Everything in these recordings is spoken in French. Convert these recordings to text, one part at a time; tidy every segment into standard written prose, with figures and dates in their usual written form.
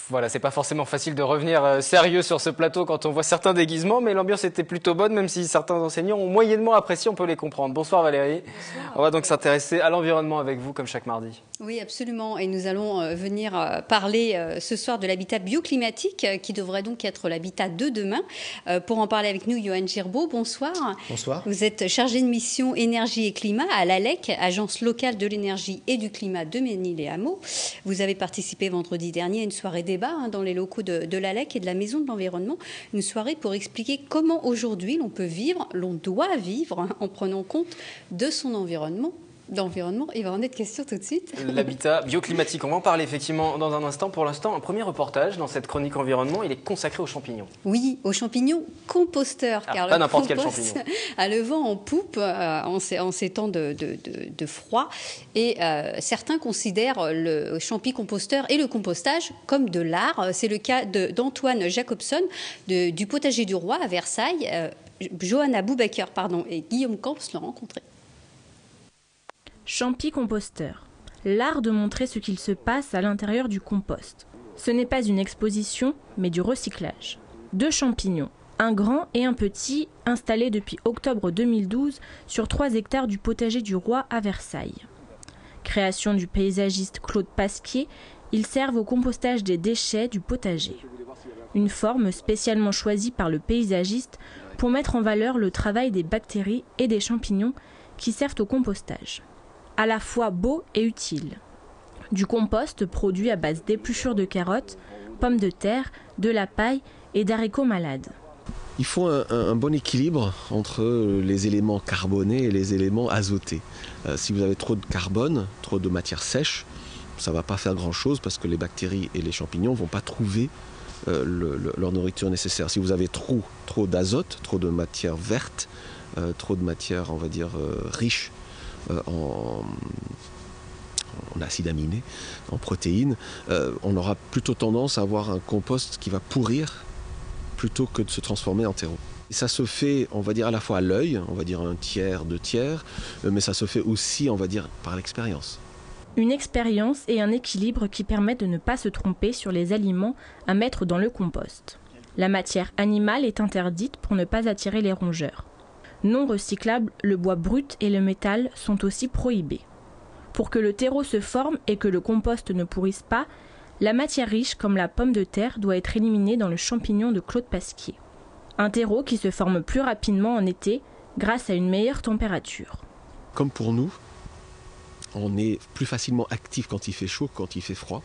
voilà, c'est pas forcément facile de revenir sérieux sur ce plateau quand on voit certains déguisements, mais l'ambiance était plutôt bonne, même si certains enseignants ont moyennement apprécié, on peut les comprendre. Bonsoir Valérie. Bonsoir. On va donc s'intéresser à l'environnement avec vous, comme chaque mardi. Oui, absolument. Et nous allons venir parler ce soir de l'habitat bioclimatique, qui devrait donc être l'habitat de demain. Pour en parler avec nous, Johan Girbaud, bonsoir. Bonsoir. Vous êtes chargé de mission énergie et climat à l'ALEC, Agence locale de l'énergie et du climat de Ménil-et-Hameaux. Vous avez participé vendredi dernier à une soirée débat dans les locaux de l'ALEC et de la Maison de l'Environnement. Une soirée pour expliquer comment aujourd'hui l'on peut vivre, l'on doit vivre en prenant compte de son environnement. D'environnement. Il va en être question tout de suite. L'habitat bioclimatique, on va en parler effectivement dans un instant. Pour l'instant, un premier reportage dans cette chronique environnement, il est consacré aux champignons. Oui, aux champignons composteurs. Car pas n'importe quel champignon. A le vent en poupe en ces temps de froid. Et certains considèrent le champi composteur et le compostage comme de l'art. C'est le cas d'Antoine Jacobson du Potager du Roi à Versailles. Johanna Boubaker et Guillaume Camps l'ont rencontré. Champi composteur, l'art de montrer ce qu'il se passe à l'intérieur du compost. Ce n'est pas une exposition, mais du recyclage. 2 champignons, un grand et un petit, installés depuis octobre 2012 sur 3 hectares du Potager du Roi à Versailles. Création du paysagiste Claude Pasquier, ils servent au compostage des déchets du potager. Une forme spécialement choisie par le paysagiste pour mettre en valeur le travail des bactéries et des champignons qui servent au compostage. À la fois beau et utile. Du compost produit à base d'épluchures de carottes, pommes de terre, de la paille et d'haricots malades. Il faut un bon équilibre entre les éléments carbonés et les éléments azotés. Si vous avez trop de carbone, trop de matière sèche, ça ne va pas faire grand-chose parce que les bactéries et les champignons ne vont pas trouver leur nourriture nécessaire. Si vous avez trop d'azote, trop de matière verte, trop de matière, on va dire, riche, en acides aminés, en protéines, on aura plutôt tendance à avoir un compost qui va pourrir plutôt que de se transformer en terreau. Et ça se fait, on va dire, à la fois à l'œil, on va dire 1/3, 2/3, mais ça se fait aussi, on va dire, par l'expérience. Une expérience et un équilibre qui permettent de ne pas se tromper sur les aliments à mettre dans le compost. La matière animale est interdite pour ne pas attirer les rongeurs. Non recyclables, le bois brut et le métal sont aussi prohibés. Pour que le terreau se forme et que le compost ne pourrisse pas, la matière riche comme la pomme de terre doit être éliminée dans le champignon de Claude Pasquier. Un terreau qui se forme plus rapidement en été grâce à une meilleure température. Comme pour nous, on est plus facilement actif quand il fait chaud que quand il fait froid.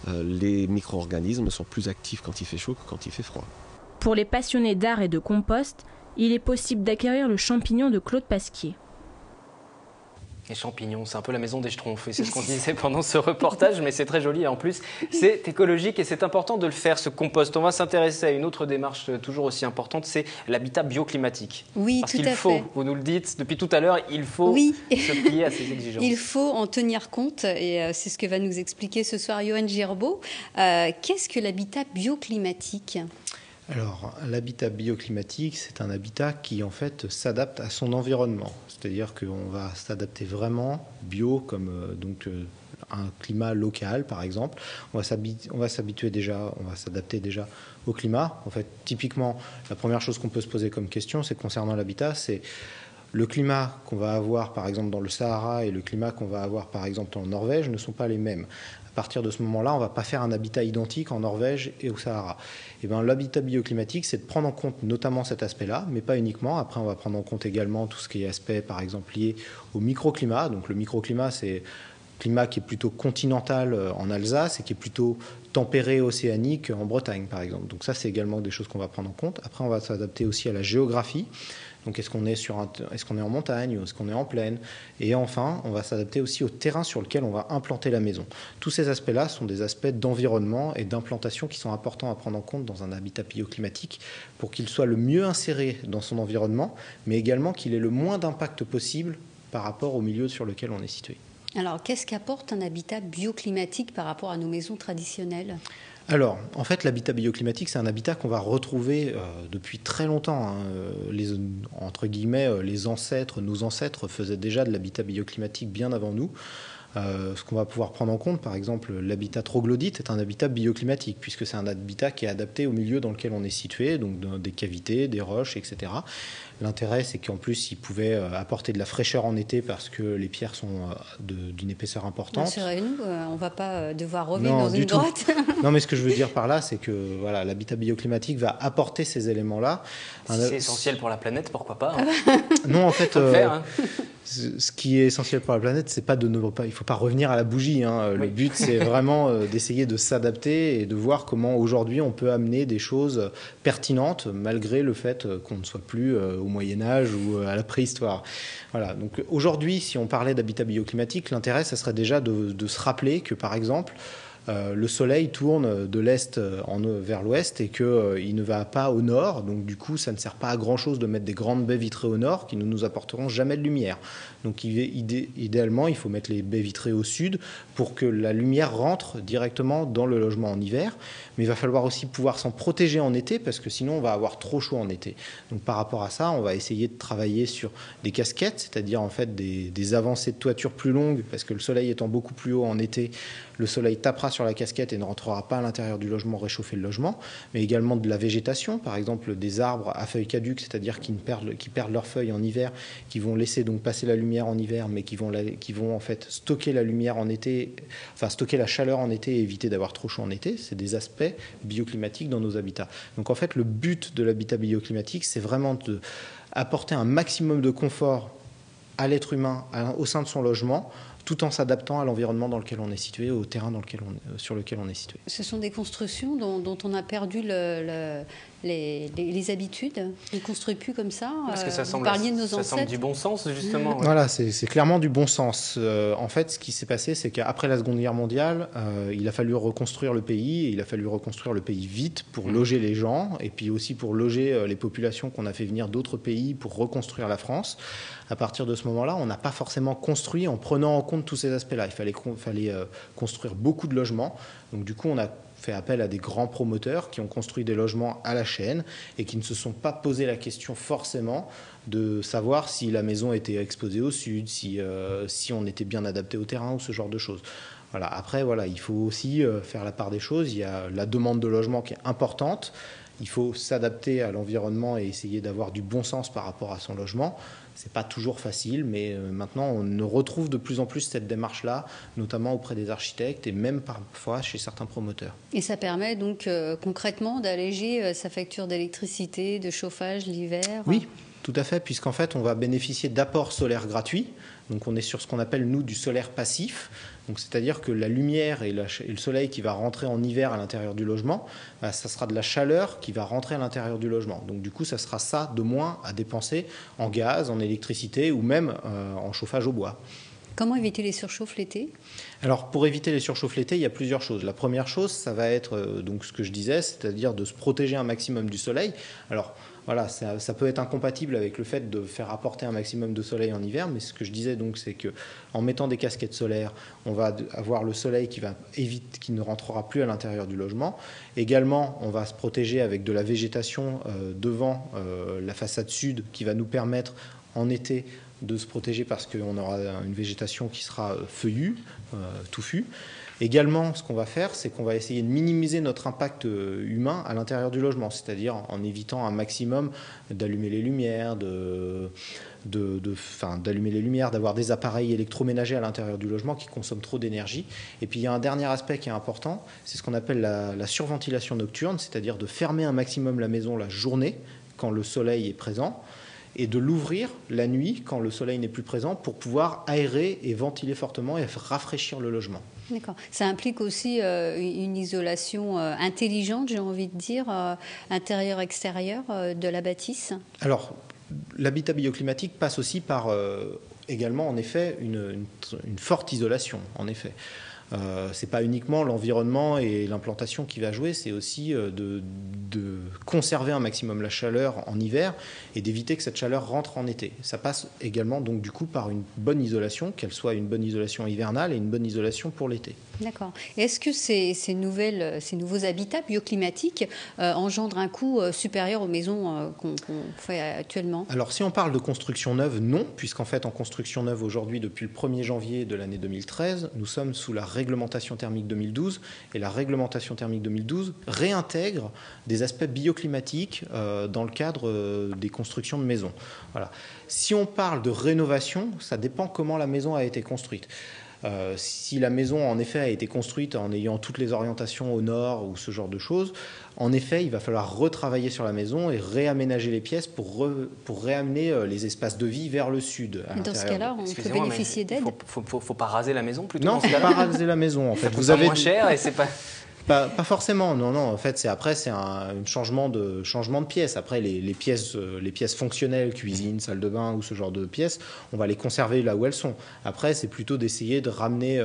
Les micro-organismes sont plus actifs quand il fait chaud que quand il fait froid. Pour les passionnés d'art et de compost, il est possible d'acquérir le champignon de Claude Pasquier. Les champignons, c'est un peu la maison des Schtroumpfs, et c'est ce qu'on disait pendant ce reportage, mais c'est très joli et en plus c'est écologique et c'est important de le faire, ce compost. On va s'intéresser à une autre démarche toujours aussi importante, c'est l'habitat bioclimatique. Oui, parce tout qu'il à faut, fait. Vous nous le dites depuis tout à l'heure, il faut se plier à ces exigences. Il faut en tenir compte et c'est ce que va nous expliquer ce soir Johan Girbaud. Qu'est-ce que l'habitat bioclimatique ? Alors, l'habitat bioclimatique, c'est un habitat qui, en fait, s'adapte à son environnement. C'est-à-dire qu'on va s'adapter vraiment bio, comme un climat local, par exemple. On va s'adapter déjà au climat. En fait, typiquement, la première chose qu'on peut se poser comme question, c'est concernant l'habitat, c'est le climat qu'on va avoir, par exemple, dans le Sahara et le climat qu'on va avoir, par exemple, en Norvège ne sont pas les mêmes. À partir de ce moment-là, on ne va pas faire un habitat identique en Norvège et au Sahara. Et bien, l'habitat bioclimatique, c'est de prendre en compte notamment cet aspect-là, mais pas uniquement. Après, on va prendre en compte également tout ce qui est aspect, par exemple, lié au microclimat. Donc, le microclimat, c'est un climat qui est plutôt continental en Alsace et qui est plutôt tempéré océanique en Bretagne, par exemple. Donc ça, c'est également des choses qu'on va prendre en compte. Après, on va s'adapter aussi à la géographie. Donc, est-ce qu'on est en montagne ou est-ce qu'on est en plaine? Et enfin, on va s'adapter aussi au terrain sur lequel on va implanter la maison. Tous ces aspects-là sont des aspects d'environnement et d'implantation qui sont importants à prendre en compte dans un habitat bioclimatique pour qu'il soit le mieux inséré dans son environnement, mais également qu'il ait le moins d'impact possible par rapport au milieu sur lequel on est situé. Alors, qu'est-ce qu'apporte un habitat bioclimatique par rapport à nos maisons traditionnelles ? Alors, en fait, l'habitat bioclimatique, c'est un habitat qu'on va retrouver depuis très longtemps. Entre guillemets, nos ancêtres faisaient déjà de l'habitat bioclimatique bien avant nous. Ce qu'on va pouvoir prendre en compte, par exemple, l'habitat troglodyte est un habitat bioclimatique, puisque c'est un habitat qui est adapté au milieu dans lequel on est situé, donc des cavités, des roches, etc. L'intérêt, c'est qu'en plus, il pouvait apporter de la fraîcheur en été parce que les pierres sont d'une épaisseur importante. Rassurez-nous, on ne va pas devoir revivre dans une grotte. Non, mais ce que je veux dire par là, c'est que voilà, l'habitat bioclimatique va apporter ces éléments-là. Si c'est essentiel pour la planète, pourquoi pas Non, en fait, ce qui est essentiel pour la planète, c'est pas il ne faut pas revenir à la bougie. Le but, c'est vraiment d'essayer de s'adapter et de voir comment aujourd'hui on peut amener des choses pertinentes malgré le fait qu'on ne soit plus au Moyen-Âge ou à la préhistoire. Voilà. Donc aujourd'hui, si on parlait d'habitat bioclimatique, l'intérêt, ça serait déjà de se rappeler que, par exemple, le soleil tourne de l'est vers l'ouest et qu'il ne va pas au nord. Donc du coup, ça ne sert pas à grand-chose de mettre des grandes baies vitrées au nord qui ne nous apporteront jamais de lumière. Donc idéalement, il faut mettre les baies vitrées au sud pour que la lumière rentre directement dans le logement en hiver. Mais il va falloir aussi pouvoir s'en protéger en été parce que sinon, on va avoir trop chaud en été. Donc par rapport à ça, on va essayer de travailler sur des casquettes, c'est-à-dire en fait des avancées de toiture plus longues parce que le soleil étant beaucoup plus haut en été, le soleil tapera sur la casquette et ne rentrera pas à l'intérieur du logement, réchauffer le logement, mais également de la végétation, par exemple des arbres à feuilles caduques, c'est-à-dire qui perdent leurs feuilles en hiver, qui vont laisser donc passer la lumière en hiver, mais qui vont en fait stocker la lumière en été, enfin stocker la chaleur en été et éviter d'avoir trop chaud en été. C'est des aspects bioclimatiques dans nos habitats. Donc en fait, le but de l'habitat bioclimatique, c'est vraiment d'apporter un maximum de confort à l'être humain au sein de son logement, tout en s'adaptant à l'environnement dans lequel on est situé, au terrain sur lequel on est situé. Ce sont des constructions dont on a perdu les habitudes. On ne construit plus comme ça. Parce que ça semble du bon sens, justement. Ouais. Voilà, c'est clairement du bon sens. En fait, ce qui s'est passé, c'est qu'après la Seconde Guerre mondiale, il a fallu reconstruire le pays, et il a fallu reconstruire le pays vite pour loger les gens, et puis aussi pour loger les populations qu'on a fait venir d'autres pays pour reconstruire la France. À partir de ce moment-là, on n'a pas forcément construit en prenant en compte tous ces aspects-là. Il fallait construire beaucoup de logements. Donc du coup, on a fait appel à des grands promoteurs qui ont construit des logements à la chaîne et qui ne se sont pas posé la question forcément de savoir si la maison était exposée au sud, si on était bien adapté au terrain ou ce genre de choses. Voilà. Après, il faut aussi faire la part des choses. Il y a la demande de logement qui est importante. Il faut s'adapter à l'environnement et essayer d'avoir du bon sens par rapport à son logement. C'est pas toujours facile, mais maintenant on retrouve de plus en plus cette démarche-là, notamment auprès des architectes et même parfois chez certains promoteurs. Et ça permet donc concrètement d'alléger sa facture d'électricité, de chauffage l'hiver. Oui, tout à fait, puisqu'en fait on va bénéficier d'apports solaires gratuits. Donc on est sur ce qu'on appelle nous du solaire passif. Donc c'est-à-dire que la lumière et le soleil qui va rentrer en hiver à l'intérieur du logement, ça sera de la chaleur qui va rentrer à l'intérieur du logement. Donc du coup, ça sera ça de moins à dépenser en gaz, en électricité ou même en chauffage au bois. Comment éviter les surchauffes l'été ? Alors, pour éviter les surchauffes l'été, il y a plusieurs choses. La première chose, ça va être donc ce que je disais, c'est-à-dire de se protéger un maximum du soleil. Alors, voilà, ça peut être incompatible avec le fait de faire apporter un maximum de soleil en hiver, mais ce que je disais donc, c'est que en mettant des casquettes solaires, on va avoir le soleil qui ne rentrera plus à l'intérieur du logement. Également, on va se protéger avec de la végétation devant la façade sud qui va nous permettre en été de se protéger parce qu'on aura une végétation qui sera feuillue, touffue. Également, ce qu'on va faire, c'est qu'on va essayer de minimiser notre impact humain à l'intérieur du logement, c'est-à-dire en évitant un maximum d'allumer les lumières, d'allumer les lumières, d'avoir des appareils électroménagers à l'intérieur du logement qui consomment trop d'énergie. Et puis il y a un dernier aspect qui est important, c'est ce qu'on appelle la surventilation nocturne, c'est-à-dire de fermer un maximum la maison la journée quand le soleil est présent, et de l'ouvrir la nuit quand le soleil n'est plus présent pour pouvoir aérer et ventiler fortement et rafraîchir le logement. D'accord. Ça implique aussi une isolation intelligente, j'ai envie de dire, intérieure-extérieure de la bâtisse. Alors, l'habitat bioclimatique passe aussi par également, en effet, une forte isolation, en effet. C'est pas uniquement l'environnement et l'implantation qui va jouer, c'est aussi de conserver un maximum la chaleur en hiver et d'éviter que cette chaleur rentre en été. Ça passe également donc du coup par une bonne isolation, qu'elle soit une bonne isolation hivernale et une bonne isolation pour l'été. D'accord. Est-ce que ces nouveaux habitats bioclimatiques engendrent un coût supérieur aux maisons qu'on fait actuellement? Alors si on parle de construction neuve, non, puisqu'en fait en construction neuve aujourd'hui, depuis le 1er janvier de l'année 2013, nous sommes sous la réglementation thermique 2012 et la réglementation thermique 2012 réintègre des aspects bioclimatiques dans le cadre des constructions de maisons. Voilà. Si on parle de rénovation, ça dépend comment la maison a été construite. Si la maison en effet a été construite en ayant toutes les orientations au nord ou ce genre de choses, en effet il va falloir retravailler sur la maison et réaménager les pièces pour réamener les espaces de vie vers le sud. Dans ce cas-là, on peut bénéficier d'aide. Faut pas raser la maison plutôt? Non, il ne faut pas raser la maison en fait. Vous avez moins cher et c'est pas... Pas forcément, non. En fait, c'est un changement de pièces. Après, les pièces fonctionnelles, cuisine, salle de bain ou ce genre de pièces, on va les conserver là où elles sont. Après, c'est plutôt d'essayer de ramener,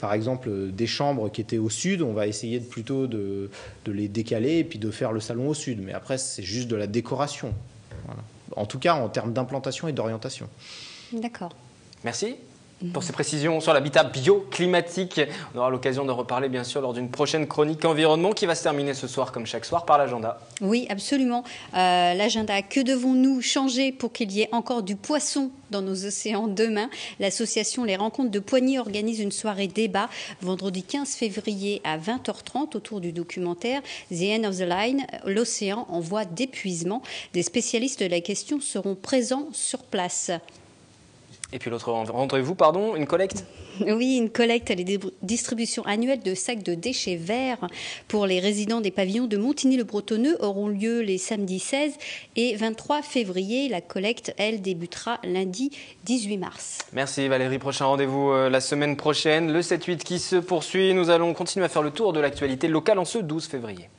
par exemple, des chambres qui étaient au sud. On va essayer plutôt de les décaler et puis de faire le salon au sud. Mais après, c'est juste de la décoration. Voilà. En tout cas, en termes d'implantation et d'orientation. D'accord. Merci pour ces précisions sur l'habitat bioclimatique. On aura l'occasion de reparler bien sûr lors d'une prochaine chronique environnement qui va se terminer ce soir comme chaque soir par l'agenda. Oui, absolument. L'agenda, que devons-nous changer pour qu'il y ait encore du poisson dans nos océans demain? L'association Les Rencontres de Poigny organise une soirée débat vendredi 15 février à 20h30 autour du documentaire The End of the Line, l'océan en voie d'épuisement. Des spécialistes de la question seront présents sur place. Et puis l'autre rendez-vous, une collecte? Oui, une collecte à la distribution annuelle de sacs de déchets verts pour les résidents des pavillons de Montigny-le-Bretonneux auront lieu les samedis 16 et 23 février. La collecte, elle, débutera lundi 18 mars. Merci Valérie. Prochain rendez-vous la semaine prochaine, le 7-8 qui se poursuit. Nous allons continuer à faire le tour de l'actualité locale en ce 12 février.